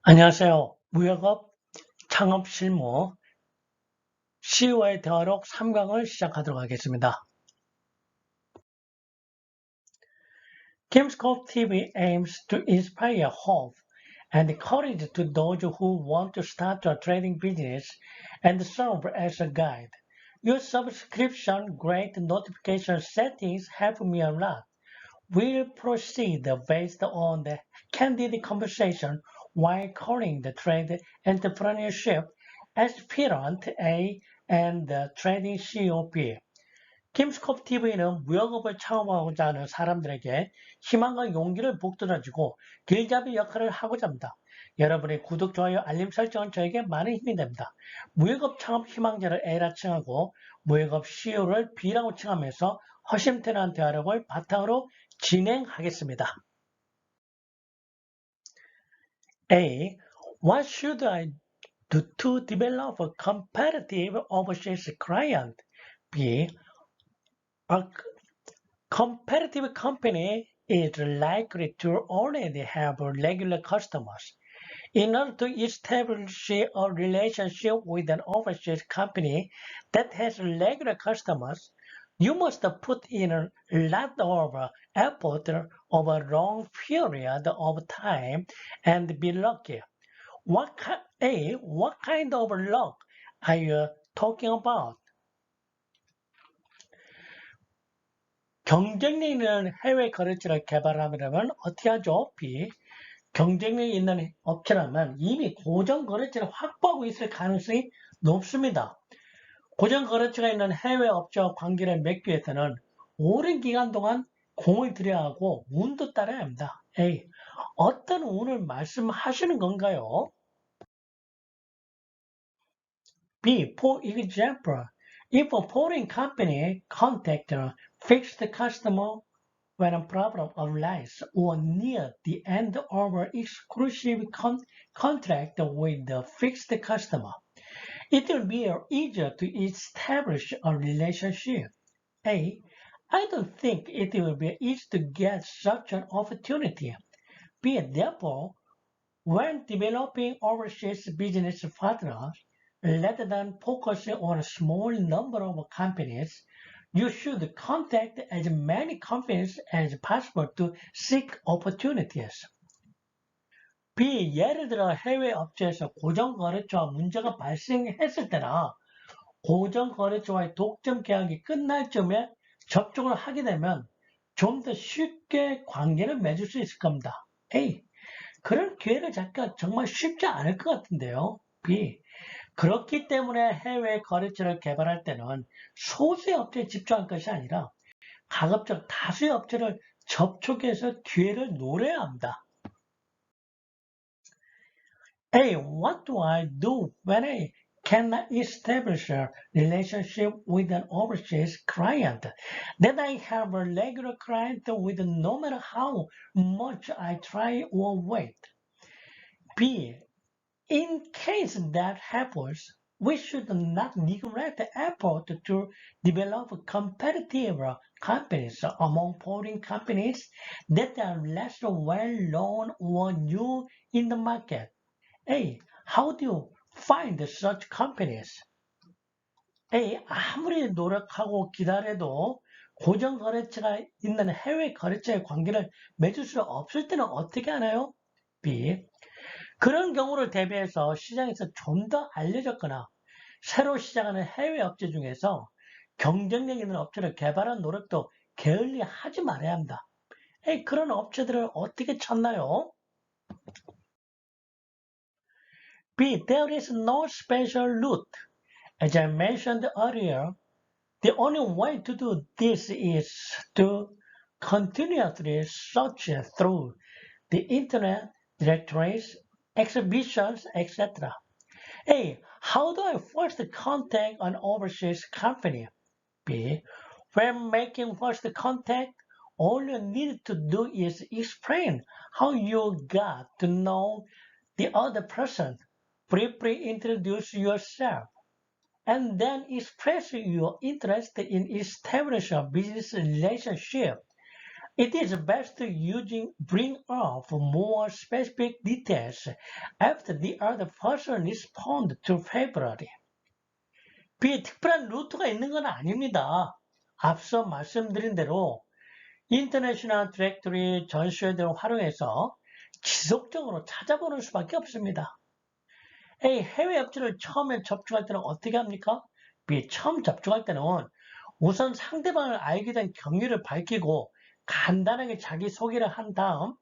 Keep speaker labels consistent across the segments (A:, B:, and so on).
A: 안녕하세요. 무역업 창업 실무 CEO와의 대화록 3강을 시작하도록 하겠습니다. Kimscope TV aims to inspire hope and courage to those who want to start a trading business and serve as a guide. Your subscription grade notification settings help me a lot. We'll proceed based on the candid conversation while calling the trade entrepreneurship aspirant A and the trading CEO B. 김스콥 TV는 무역업을 창업하고자 하는 사람들에게 희망과 용기를 북돋아주고 길잡이 역할을 하고자 합니다. 여러분의 구독, 좋아요, 알림 설정은 저에게 많은 힘이 됩니다. 무역업 창업 희망자를 A라 칭하고 무역업 CEO를 B라고 칭하면서 허심탄회한 대화력을 바탕으로 진행하겠습니다. A. What should I do to develop a competitive overseas client? B. A competitive company is likely to already have regular customers. In order to establish a relationship with an overseas company that has regular customers, you must put in a lot of effort over a long period of time and be lucky. What kind of luck are you talking about? 경쟁력 있는 해외 거래처를 개발하려면 어떻게 하죠? B. 경쟁력이 있는 업체라면 이미 고정 거래처를 확보하고 있을 가능성이 높습니다. 고정 거래처가 있는 해외 업체와 관계를 맺기 위해서는 오랜 기간 동안 공을 들여야 하고 운도 따라야 합니다. A. 어떤 운을 말씀하시는 건가요? B. For example, if a foreign company contacts a fixed customer when a problem arises or near the end of an exclusive contract with the fixed customer, it will be easier to establish a relationship. A. I don't think it will be easy to get such an opportunity. B. Therefore, when developing overseas business partners, rather than focusing on a small number of companies, you should contact as many companies as possible to seek opportunities. B. 예를 들어 해외 업체에서 고정 거래처와 문제가 발생했을 때나 고정 거래처와의 독점 계약이 끝날 쯤에 접촉을 하게 되면 좀 더 쉽게 관계를 맺을 수 있을 겁니다. A. 그런 기회를 잡기가 정말 쉽지 않을 것 같은데요. B. 그렇기 때문에 해외 거래처를 개발할 때는 소수의 업체에 집중할 것이 아니라 가급적 다수의 업체를 접촉해서 기회를 노려야 합니다. A. What do I do when I cannot establish a relationship with an overseas client that I have a regular client with no matter how much I try or wait? B. In case that happens, we should not neglect the effort to develop competitive companies among foreign companies that are less well known or new in the market. A. How do you find such companies? A. 아무리 노력하고 기다려도 고정 거래처가 있는 해외 거래처의 관계를 맺을 수 없을 때는 어떻게 하나요? B. 그런 경우를 대비해서 시장에서 좀 더 알려졌거나 새로 시작하는 해외 업체 중에서 경쟁력 있는 업체를 개발한 노력도 게을리하지 말아야 합니다. 그런 업체들을 어떻게 찾나요? B. There is no special route. As I mentioned earlier, the only way to do this is to continuously search through the internet directories, exhibitions, etc. A. How do I first contact an overseas company? B. When making first contact, all you need to do is explain how you got to know the other person, briefly introduce yourself, and then express your interest in establishing a business relationship. It is best to bring up more specific details after the other person responds to favorably. 특별한 루트가 있는 건 아닙니다. 앞서 말씀드린 대로 인터넷이나 디렉토리, 전시회 등을 활용해서 지속적으로 찾아보는 수밖에 없습니다. A. 해외 업체를 처음에 접촉할 때는 어떻게 합니까? B. 처음 접촉할 때는 우선 상대방을 알게 된 경위를 밝히고 간단하게 자기소개를 한 다음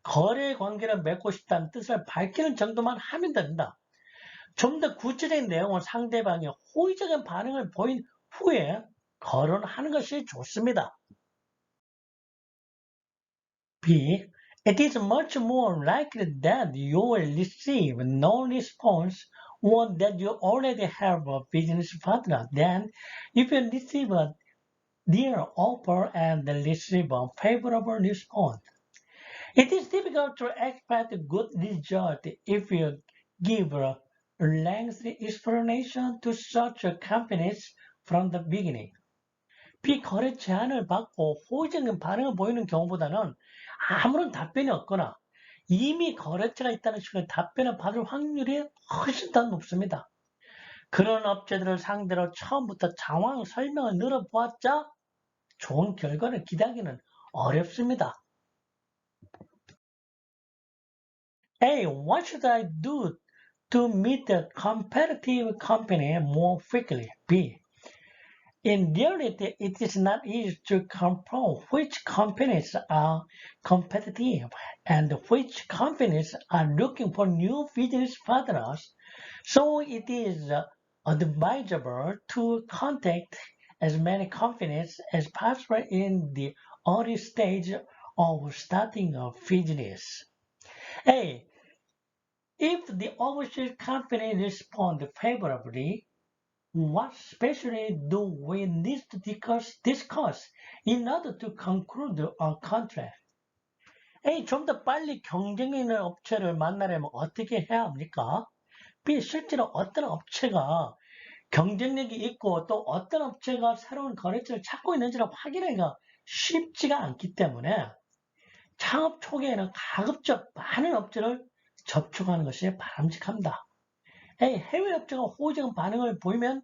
A: 거래 관계를 맺고 싶다는 뜻을 밝히는 정도만 하면 된다. 좀 더 구체적인 내용은 상대방이 호의적인 반응을 보인 후에 거론하는 것이 좋습니다. B. It is much more likely that you will receive no response or that you already have a business partner than if you receive a deal offer and receive a favorable response. It is difficult to expect a good result if you give a lengthy explanation to such companies from the beginning. 거래 제안을 받고 호의적인 반응을 보이는 경우보다는 아무런 답변이 없거나 이미 거래처가 있다는 식으로 답변을 받을 확률이 훨씬 더 높습니다. 그런 업체들을 상대로 처음부터 상황 설명을 늘어보았자 좋은 결과를 기대하기는 어렵습니다. A. What should I do to meet a competitive company more quickly? B. In reality, it is not easy to control which companies are competitive and which companies are looking for new business partners, so it is advisable to contact as many companies as possible in the early stage of starting a business. A. If the overseas company responds favorably, what specially do we need to discuss in order to conclude a contract? A. 좀 더 빨리 경쟁 있는 업체를 만나려면 어떻게 해야 합니까? B. 실제로 어떤 업체가 경쟁력이 있고 또 어떤 업체가 새로운 거래처를 찾고 있는지를 확인하기가 쉽지가 않기 때문에 창업 초기에는 가급적 많은 업체를 접촉하는 것이 바람직합니다. A. 해외 업체가 호의적인 반응을 보이면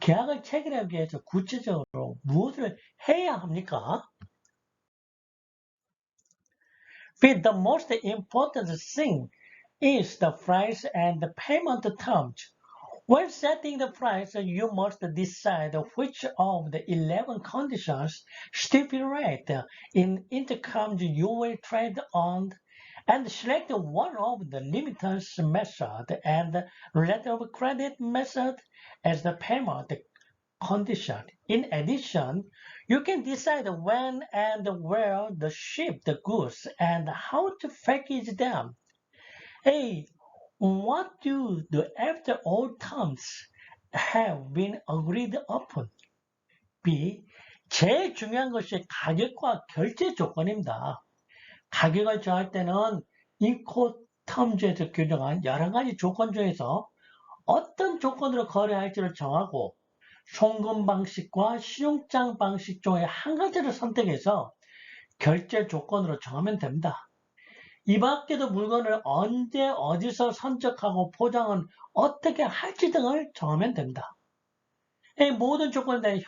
A: 계약을 체결하기 위해서 구체적으로 무엇을 해야 합니까? B. The most important thing is the price and the payment terms. When setting the price, you must decide which of the 11 conditions stipulated in intercomes you will trade on and select one of the remittance method and letter of credit method as the payment condition. In addition, you can decide when and where to ship the goods and how to package them. A. What do you do after all terms have been agreed upon? B. 제일 중요한 것이 가격과 결제 조건입니다. 가격을 정할 때는 인코텀즈에서 규정한 여러 가지 조건 중에서 어떤 조건으로 거래할지를 정하고 송금 방식과 신용장 방식 중에 한 가지를 선택해서 결제 조건으로 정하면 됩니다. 이 밖에도 물건을 언제 어디서 선적하고 포장은 어떻게 할지 등을 정하면 됩니다. 이 모든 조건에 대한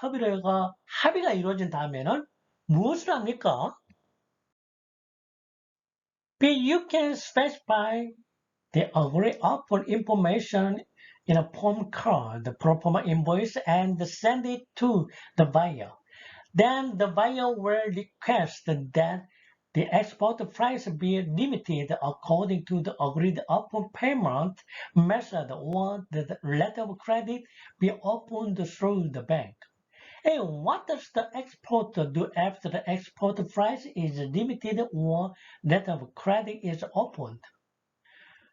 A: 합의가 이루어진 다음에는 무엇을 합니까? B. You can specify the agreed upon information in a form called the pro forma invoice and send it to the buyer. Then the buyer will request that the export price be limited according to the agreed upon payment method or the letter of credit be opened through the bank. And what does the exporter do after the export price is limited or letter of credit is opened?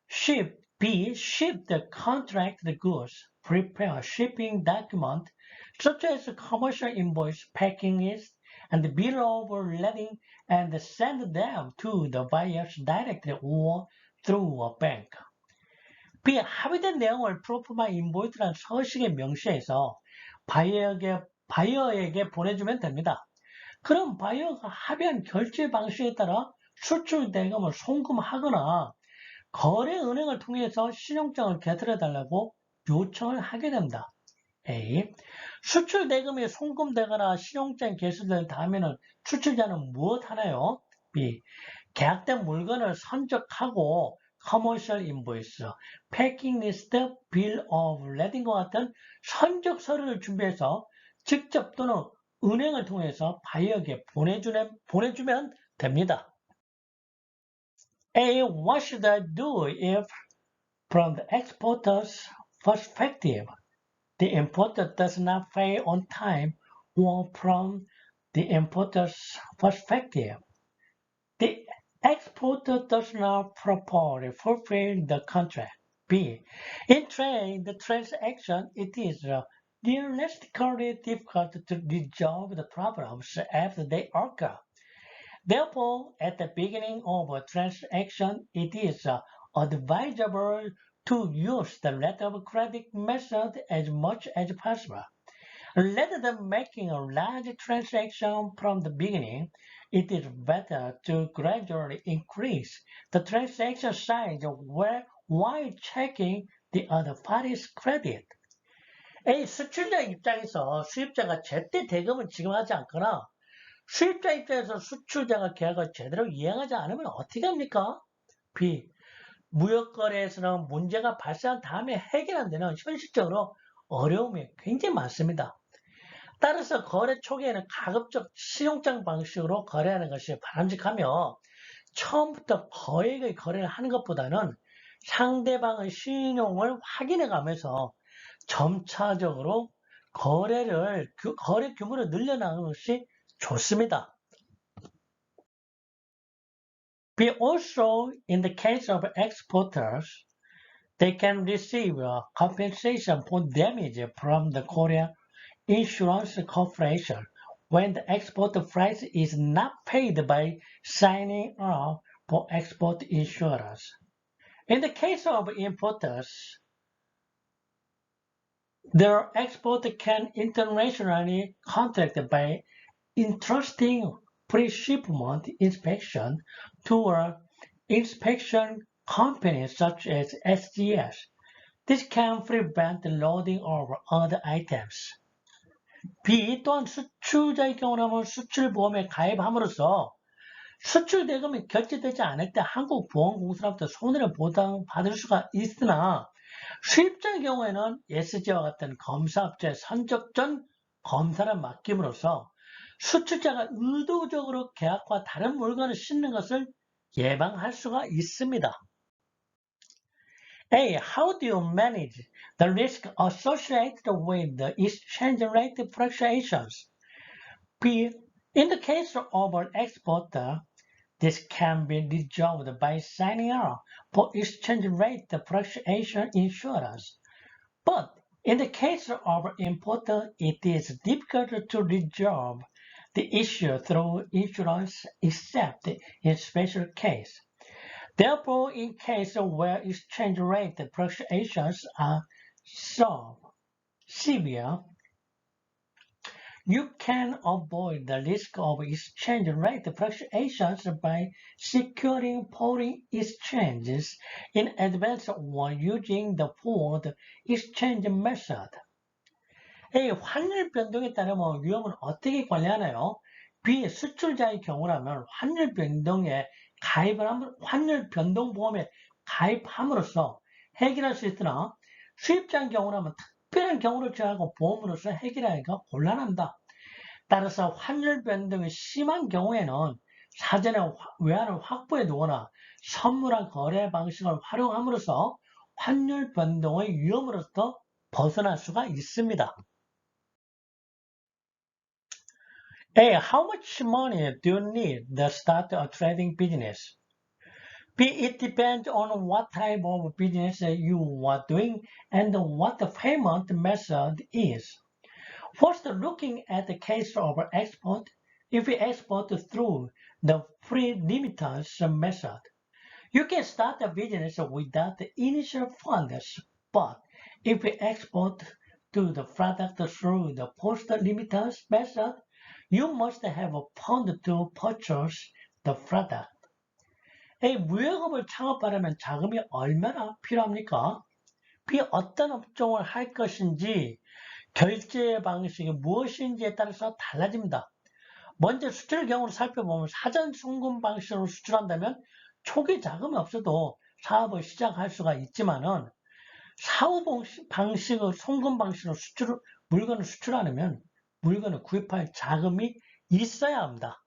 A: Ship the contracted goods, prepare shipping document such as commercial invoice, packing list, and bill of lading, and send them to the buyers directly or through a bank. B. 합의된 내용을 프로포마 인보이스란 서식에 명시해서 바이어에게 보내주면 됩니다. 그럼 바이어가 합의한 결제 방식에 따라 수출 대금을 송금하거나 거래 은행을 통해서 신용장을 개설해달라고 요청을 하게 됩니다. A. 수출 대금이 송금되거나 신용장이 개설된 다음에는 수출자는 무엇 하나요? B. 계약된 물건을 선적하고 커머셜 인보이스, 패킹 리스트, 빌 오브 레딩과 같은 선적 서류를 준비해서 직접 또는 은행을 통해서 바이어에게 보내주면 됩니다. A. What should I do if, from the exporter's perspective, the importer does not pay on time, or from the importer's perspective, the exporter does not properly fulfill the contract? B. In trade, the transaction, it is realistically difficult to resolve the problems after they occur. Therefore, at the beginning of a transaction, it is advisable to use the letter of credit method as much as possible. Rather than making a large transaction from the beginning, it is better to gradually increase the transaction size while checking the other party's credit. A. 수출자 입장에서 수입자가 제때 대금을 지급하지 않거나 수입자 입장에서 수출자가 계약을 제대로 이행하지 않으면 어떻게 합니까? B. 무역거래에서는 문제가 발생한 다음에 해결 안 되는 현실적으로 어려움이 굉장히 많습니다. 따라서 거래 초기에는 가급적 신용장 방식으로 거래하는 것이 바람직하며 처음부터 거액의 거래를 하는 것보다는 상대방의 신용을 확인해 가면서 점차적으로 거래 규모를 늘려나가는 것이 좋습니다. But also, in the case of exporters, they can receive compensation for damage from the Korea Insurance Corporation when the export price is not paid by signing up for export insurance. In the case of importers, their exporter can internationally contract by entrusting pre-shipment inspection to an inspection company such as SGS. This can prevent the loading of other items. B. 또한 수출자의 경우라면 수출보험에 가입함으로써 수출 대금이 결제되지 않을 때 한국보험공사로부터 손해를 보상받을 수가 있으나 수입자의 경우에는 SG와 같은 검사업체 선적 전 검사를 맡김으로써 수출자가 의도적으로 계약과 다른 물건을 싣는 것을 예방할 수가 있습니다. A. How do you manage the risk associated with the exchange rate fluctuations? B. In the case of an exporter, this can be resolved by signing up for exchange rate fluctuation insurance. But in the case of an importer, it is difficult to resolve the issue through insurance except in special case. Therefore, in cases where exchange rate fluctuations are so severe, you can avoid the risk of exchange rate fluctuations by securing foreign exchanges in advance or using the forward exchange method. A. 환율 변동에 따르면 위험은 어떻게 관리하나요? B. 수출자의 경우라면 환율 변동보험에 가입함으로써 해결할 수 있으나 수입자의 경우라면 특별한 경우를 제외하고 보험으로서 해결하기가 곤란합니다. 따라서 환율 변동이 심한 경우에는 사전에 외환을 확보해 두거나 선물한 거래 방식을 활용함으로써 환율 변동의 위험으로부터 벗어날 수가 있습니다. A. How much money do you need to start a trading business? B. It depends on what type of business you are doing and what the payment method is. First, looking at the case of export, if we export through the free remittance method, you can start a business without the initial funds. But if we export to the product through the post remittance method, you must have a fund to purchase the product. A. 무역업을 창업하려면 자금이 얼마나 필요합니까? B. 어떤 업종을 할 것인지 결제 방식이 무엇인지에 따라서 달라집니다. 먼저 수출 경우를 살펴보면 사전 송금 방식으로 수출한다면 초기 자금이 없어도 사업을 시작할 수가 있지만은 사후 방식의 송금 방식으로 물건을 수출하려면 물건을 구입할 자금이 있어야 합니다.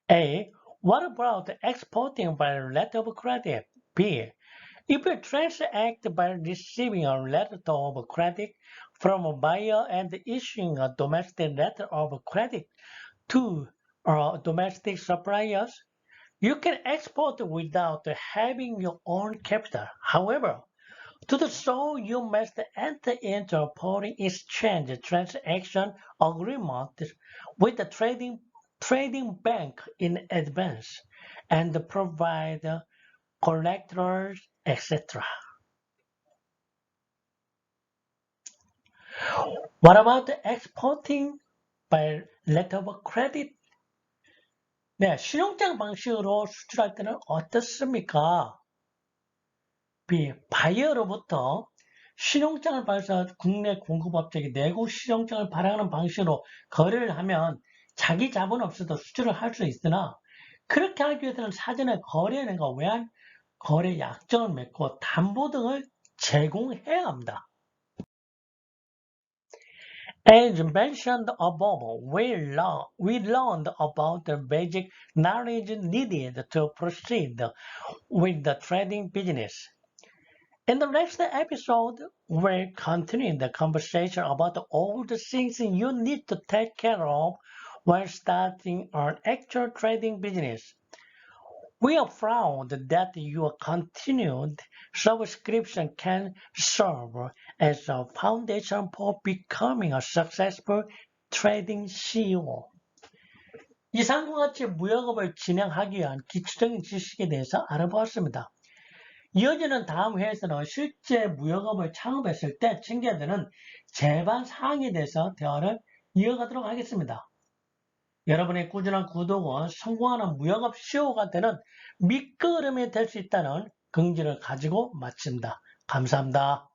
A: A. What about exporting by letter of credit? B. If you transact by receiving a letter of credit from a buyer and issuing a domestic letter of credit to domestic suppliers, you can export without having your own capital. However, to do so, you must enter into a foreign exchange transaction agreement with the trading bank in advance and provide collaterals, etc. What about exporting by letter of credit? 네, 신용장 방식으로 수출할 때는 어떻습니까? B. 바이어로부터 신용장을 발행해서 국내 공급업체에게 내국 신용장을 발행하는 방식으로 거래를 하면 자기 자본 없어도 수출을 할 수 있으나 그렇게 하기 위해서는 사전에 거래은행과 외환 거래 약정을 맺고 담보 등을 제공해야 합니다. As mentioned above, we learned about the basic knowledge needed to proceed with the trading business. In the next episode, we'll continue the conversation about all the things you need to take care of when starting an actual trading business. We have found that your continued subscription can serve as a foundation for becoming a successful trading CEO. 이상과 같이 무역업을 진행하기 위한 기초적인 지식에 대해서 알아보았습니다. 이어지는 다음 회에서는 실제 무역업을 창업했을 때 챙겨야 되는 제반 사항에 대해서 대화를 이어가도록 하겠습니다. 여러분의 꾸준한 구독은 성공하는 무역업 CEO가 되는 밑거름이 될 수 있다는 긍지를 가지고 마칩니다. 감사합니다.